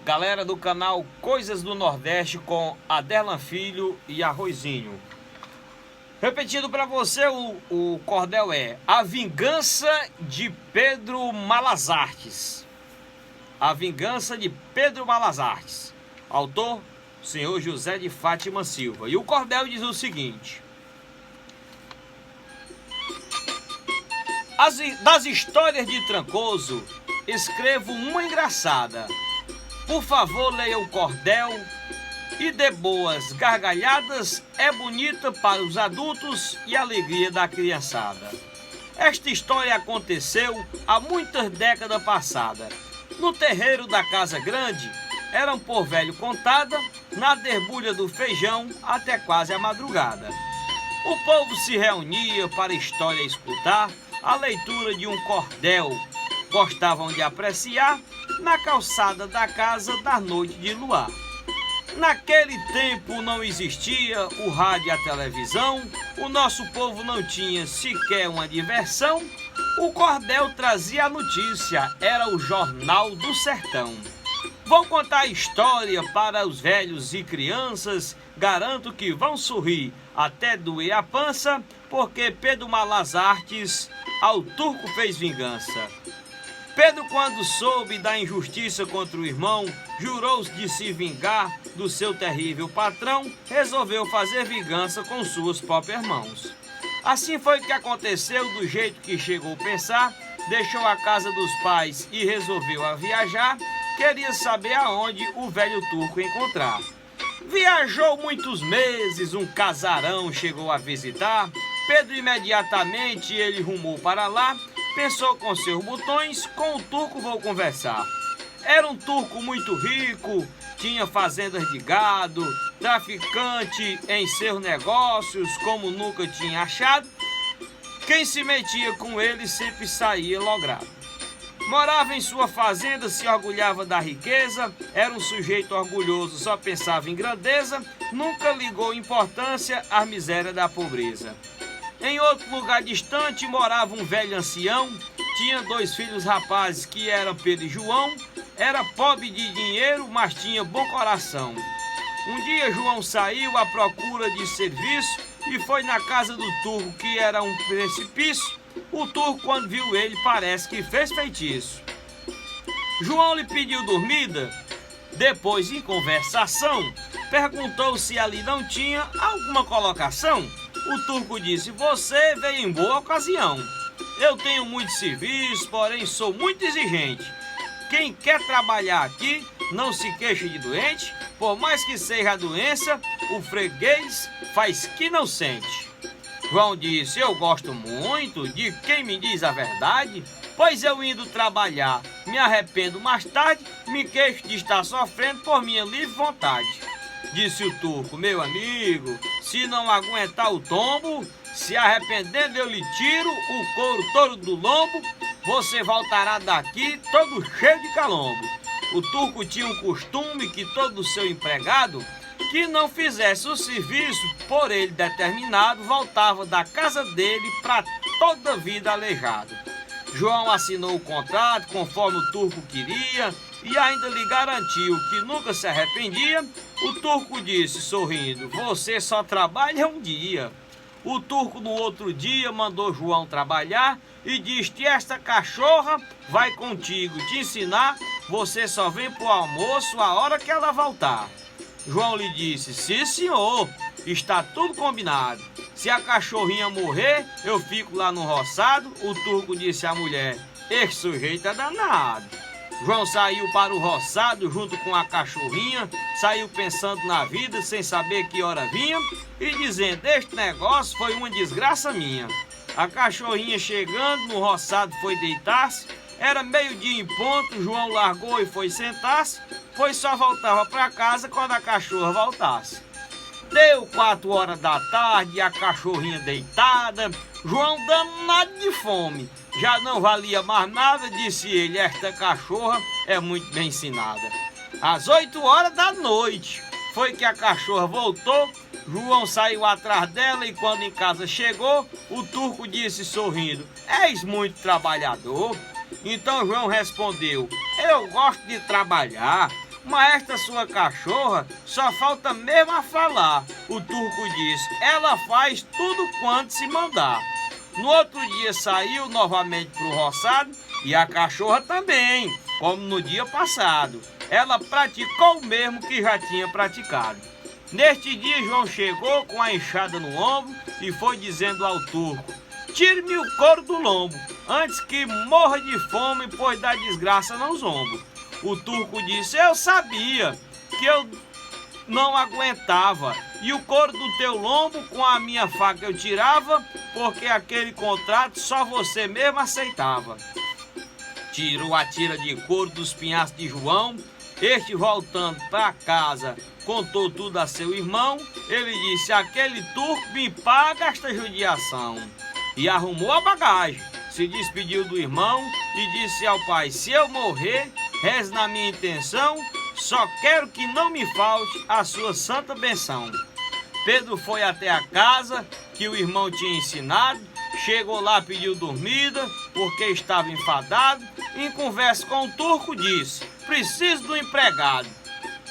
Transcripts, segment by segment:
Galera do canal Coisas do Nordeste com Aderlan Filho e Arrozinho. Repetindo para você, o cordel é A Vingança de Pedro Malazartes. A Vingança de Pedro Malazartes. Autor, senhor José de Fátima Silva. E o cordel diz o seguinte: das histórias de Trancoso, escrevo uma engraçada. Por favor, leia o cordel e dê boas gargalhadas, é bonita para os adultos e alegria da criançada. Esta história aconteceu há muitas décadas passadas. No terreiro da Casa Grande, eram por velho contada, na derbulha do feijão até quase a madrugada. O povo se reunia para a história escutar, a leitura de um cordel. Gostavam de apreciar na calçada da casa da noite de luar. Naquele tempo não existia o rádio e a televisão, o nosso povo não tinha sequer uma diversão. O cordel trazia a notícia, era o Jornal do Sertão. Vou contar a história para os velhos e crianças, garanto que vão sorrir até doer a pança, porque Pedro Malazartes ao turco fez vingança. Pedro, quando soube da injustiça contra o irmão, jurou de se vingar do seu terrível patrão, resolveu fazer vingança com suas próprias mãos. Assim foi que aconteceu, do jeito que chegou a pensar, deixou a casa dos pais e resolveu a viajar, queria saber aonde o velho turco encontrar. Viajou muitos meses, um casarão chegou a visitar, Pedro imediatamente ele rumou para lá, pensou com seus botões, com o turco vou conversar. Era um turco muito rico, tinha fazendas de gado, traficante em seus negócios como nunca tinha achado. Quem se metia com ele sempre saía logrado. Morava em sua fazenda, se orgulhava da riqueza, era um sujeito orgulhoso, só pensava em grandeza, nunca ligou importância à miséria da pobreza. Em outro lugar distante morava um velho ancião, tinha 2 filhos rapazes que eram Pedro e João, era pobre de dinheiro, mas tinha bom coração. Um dia João saiu à procura de serviço e foi na casa do turco, que era um precipício. O turco, quando viu ele, parece que fez feitiço. João lhe pediu dormida, depois, em conversação, perguntou se ali não tinha alguma colocação. O turco disse: você veio em boa ocasião. Eu tenho muito serviço, porém sou muito exigente. Quem quer trabalhar aqui não se queixa de doente, por mais que seja a doença, o freguês faz que não sente. João disse: eu gosto muito de quem me diz a verdade, pois eu indo trabalhar me arrependo mais tarde, me queixo de estar sofrendo por minha livre vontade. Disse o turco: meu amigo, se não aguentar o tombo, se arrependendo eu lhe tiro o couro todo do lombo, você voltará daqui todo cheio de calombo. O turco tinha um costume que todo seu empregado que não fizesse o serviço por ele determinado, voltava da casa dele para toda a vida aleijado. João assinou o contrato conforme o turco queria e ainda lhe garantiu que nunca se arrependia. O turco disse sorrindo: você só trabalha um dia. O turco no outro dia mandou João trabalhar e disse: esta cachorra vai contigo te ensinar, você só vem pro almoço a hora que ela voltar. João lhe disse: sim senhor, está tudo combinado. Se a cachorrinha morrer, eu fico lá no roçado. O turco disse à mulher: esse sujeito é danado. João saiu para o roçado junto com a cachorrinha, saiu pensando na vida sem saber que hora vinha e dizendo: este negócio foi uma desgraça minha. A cachorrinha chegando no roçado foi deitar-se, era meio-dia em ponto, João largou e foi sentar-se, pois só voltava para casa quando a cachorra voltasse. Deu 4 horas da tarde, a cachorrinha deitada, João danado de fome. Já não valia mais nada, disse ele: esta cachorra é muito bem ensinada. Às 8 horas da noite foi que a cachorra voltou. João saiu atrás dela e quando em casa chegou, o turco disse sorrindo: és muito trabalhador. Então João respondeu: eu gosto de trabalhar, mas esta sua cachorra só falta mesmo a falar. O turco disse: ela faz tudo quanto se mandar. No outro dia saiu novamente para o roçado e a cachorra também, como no dia passado. Ela praticou o mesmo que já tinha praticado. Neste dia João chegou com a enxada no ombro e foi dizendo ao turco: tire-me o couro do lombo, antes que morra de fome, pois da desgraça não zombo. O turco disse: eu sabia que eu não aguentava, e o couro do teu lombo com a minha faca eu tirava, porque aquele contrato só você mesmo aceitava. Tirou a tira de couro dos pinhaços de João. Este, voltando para casa, contou tudo a seu irmão. Ele disse: aquele turco me paga esta judiação. E arrumou a bagagem, se despediu do irmão e disse ao pai: se eu morrer, reze na minha intenção, só quero que não me falte a sua santa benção. Pedro foi até a casa que o irmão tinha ensinado, chegou lá, pediu dormida, porque estava enfadado. Em conversa com o turco disse: preciso do empregado.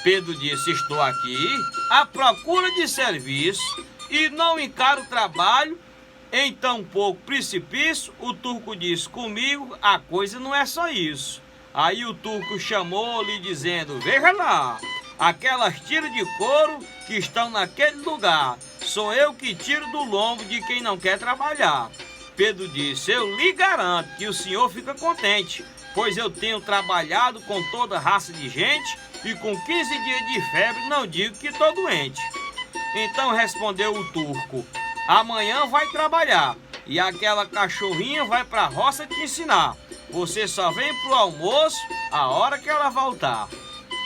Pedro disse: estou aqui à procura de serviço e não encaro trabalho em tão pouco precipício. O turco disse: comigo a coisa não é só isso. Aí o turco chamou-lhe dizendo: veja lá, aquelas tiras de couro que estão naquele lugar, sou eu que tiro do lombo de quem não quer trabalhar. Pedro disse: eu lhe garanto que o senhor fica contente, pois eu tenho trabalhado com toda raça de gente e com 15 dias de febre não digo que estou doente. Então respondeu o turco: amanhã vai trabalhar e aquela cachorrinha vai para a roça te ensinar. Você só vem pro almoço a hora que ela voltar.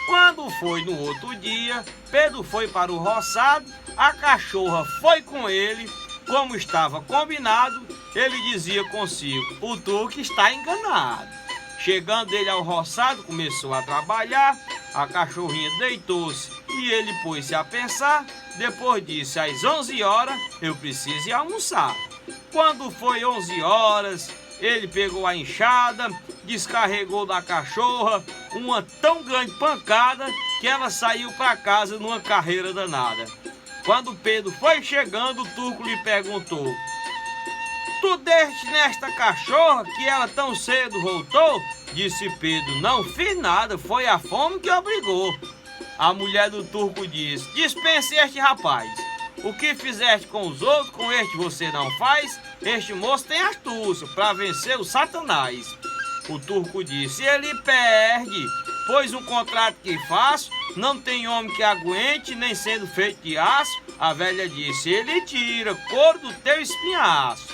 Quando foi no outro dia, Pedro foi para o roçado, a cachorra foi com ele, como estava combinado. Ele dizia consigo: o turco está enganado. Chegando ele ao roçado, começou a trabalhar, a cachorrinha deitou-se e ele pôs-se a pensar. Depois disse: às 11 horas eu preciso ir almoçar. Quando foi 11 horas, ele pegou a enxada, descarregou da cachorra uma tão grande pancada que ela saiu para casa numa carreira danada. Quando Pedro foi chegando, o turco lhe perguntou: tu deste nesta cachorra que ela tão cedo voltou? Disse Pedro: não fiz nada, foi a fome que obrigou. A mulher do turco disse: dispense este rapaz. O que fizeste com os outros, com este você não faz. Este moço tem astúcia para vencer o Satanás. O turco disse: ele perde, pois um contrato que faço não tem homem que aguente, nem sendo feito de aço. A velha disse: ele tira couro do teu espinhaço.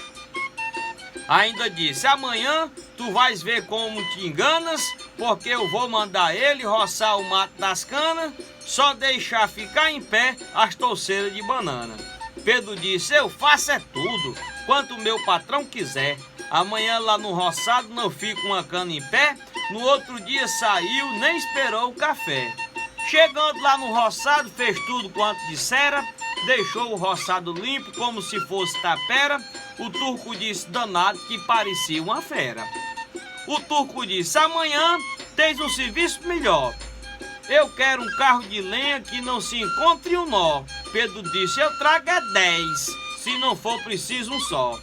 Ainda disse: amanhã tu vais ver como te enganas, porque eu vou mandar ele roçar o mato das canas, só deixar ficar em pé as touceiras de banana. Pedro disse: eu faço é tudo, quanto meu patrão quiser. Amanhã lá no roçado não fica uma cana em pé. No outro dia saiu, nem esperou o café. Chegando lá no roçado, fez tudo quanto dissera, deixou o roçado limpo como se fosse tapera. O turco disse: danado, que parecia uma fera. O turco disse: amanhã tens um serviço melhor. Eu quero um carro de lenha que não se encontre um nó. Pedro disse: eu trago 10, se não for preciso um só.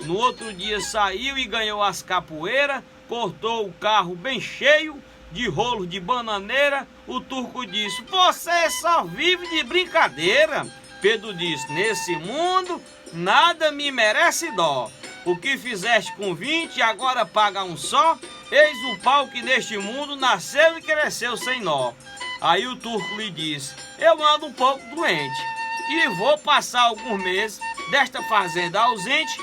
No outro dia saiu e ganhou as capoeiras, cortou o carro bem cheio de rolos de bananeira. O turco disse: você só vive de brincadeira. Pedro disse: nesse mundo nada me merece dó. O que fizeste com 20 agora paga um só. Eis o pau que neste mundo nasceu e cresceu sem nó. Aí o turco lhe disse: eu ando um pouco doente e vou passar alguns meses desta fazenda ausente.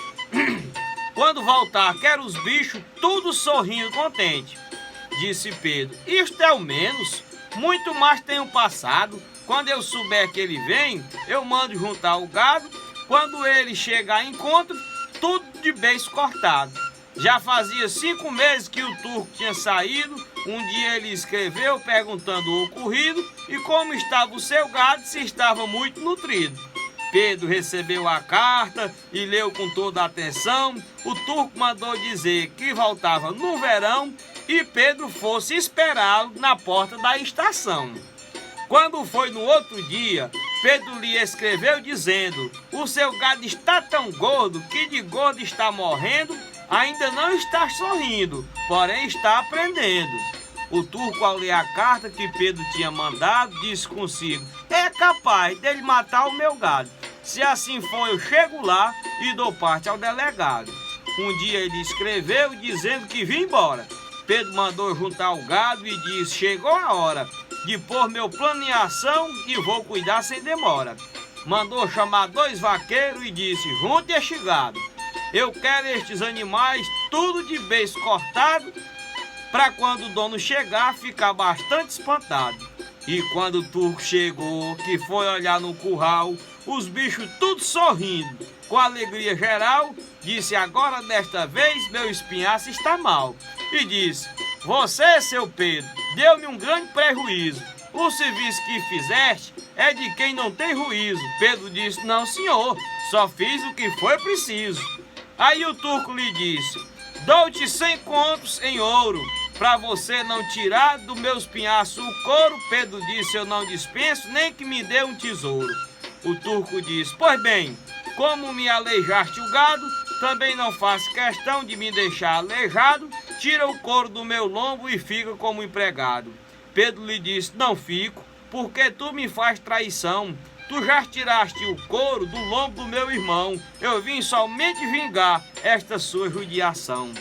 Quando voltar, quero os bichos tudo sorrindo contente. Disse Pedro: isto é o menos, muito mais tenho passado. Quando eu souber que ele vem, eu mando juntar o gado. Quando ele chegar, encontro tudo de beiço cortado. Já fazia 5 meses que o turco tinha saído. Um dia ele escreveu perguntando o ocorrido e como estava o seu gado, se estava muito nutrido. Pedro recebeu a carta e leu com toda a atenção. O turco mandou dizer que voltava no verão e Pedro fosse esperá-lo na porta da estação. Quando foi no outro dia, Pedro lhe escreveu dizendo: o seu gado está tão gordo que de gordo está morrendo, ainda não está sorrindo, porém está aprendendo. O turco, ao ler a carta que Pedro tinha mandado, disse consigo: é capaz dele matar o meu gado. Se assim for, eu chego lá e dou parte ao delegado. Um dia ele escreveu dizendo que vinha embora. Pedro mandou juntar o gado e disse: chegou a hora de pôr meu plano em ação e vou cuidar sem demora. Mandou chamar 2 vaqueiros e disse: junte este gado. Eu quero estes animais tudo de beiço cortado, para quando o dono chegar ficar bastante espantado. E quando o turco chegou, que foi olhar no curral, os bichos tudo sorrindo, com alegria geral, disse: agora desta vez meu espinhaço está mal. E disse: você, seu Pedro, deu-me um grande prejuízo. O serviço que fizeste é de quem não tem juízo. Pedro disse: não, senhor, só fiz o que foi preciso. Aí o turco lhe disse: dou-te 100 contos em ouro, para você não tirar do meu espinhaço o couro. Pedro disse: eu não dispenso, nem que me dê um tesouro. O turco disse: pois bem, como me aleijaste o gado, também não faço questão de me deixar aleijado. Tira o couro do meu lombo e fica como empregado. Pedro lhe disse: não fico, porque tu me faz traição. Tu já tiraste o couro do lombo do meu irmão. Eu vim somente vingar esta sua judiação.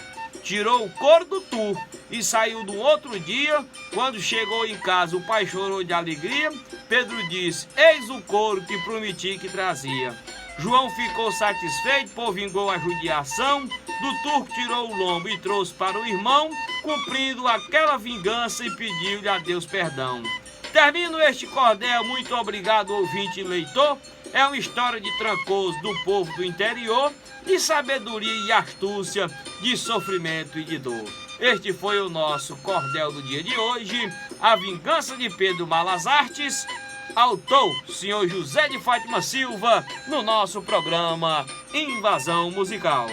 Tirou o couro do turco e saiu do outro dia. Quando chegou em casa, o pai chorou de alegria. Pedro disse: eis o couro que prometi que trazia. João ficou satisfeito, pois vingou a judiação. Do turco tirou o lombo e trouxe para o irmão, cumprindo aquela vingança, e pediu-lhe a Deus perdão. Termino este cordel, muito obrigado, ouvinte e leitor. É uma história de Trancoso, do povo do interior, de sabedoria e astúcia, de sofrimento e de dor. Este foi o nosso cordel do dia de hoje, A Vingança de Pedro Malas Artes. Autor, senhor José de Fátima Silva, no nosso programa Invasão Musical.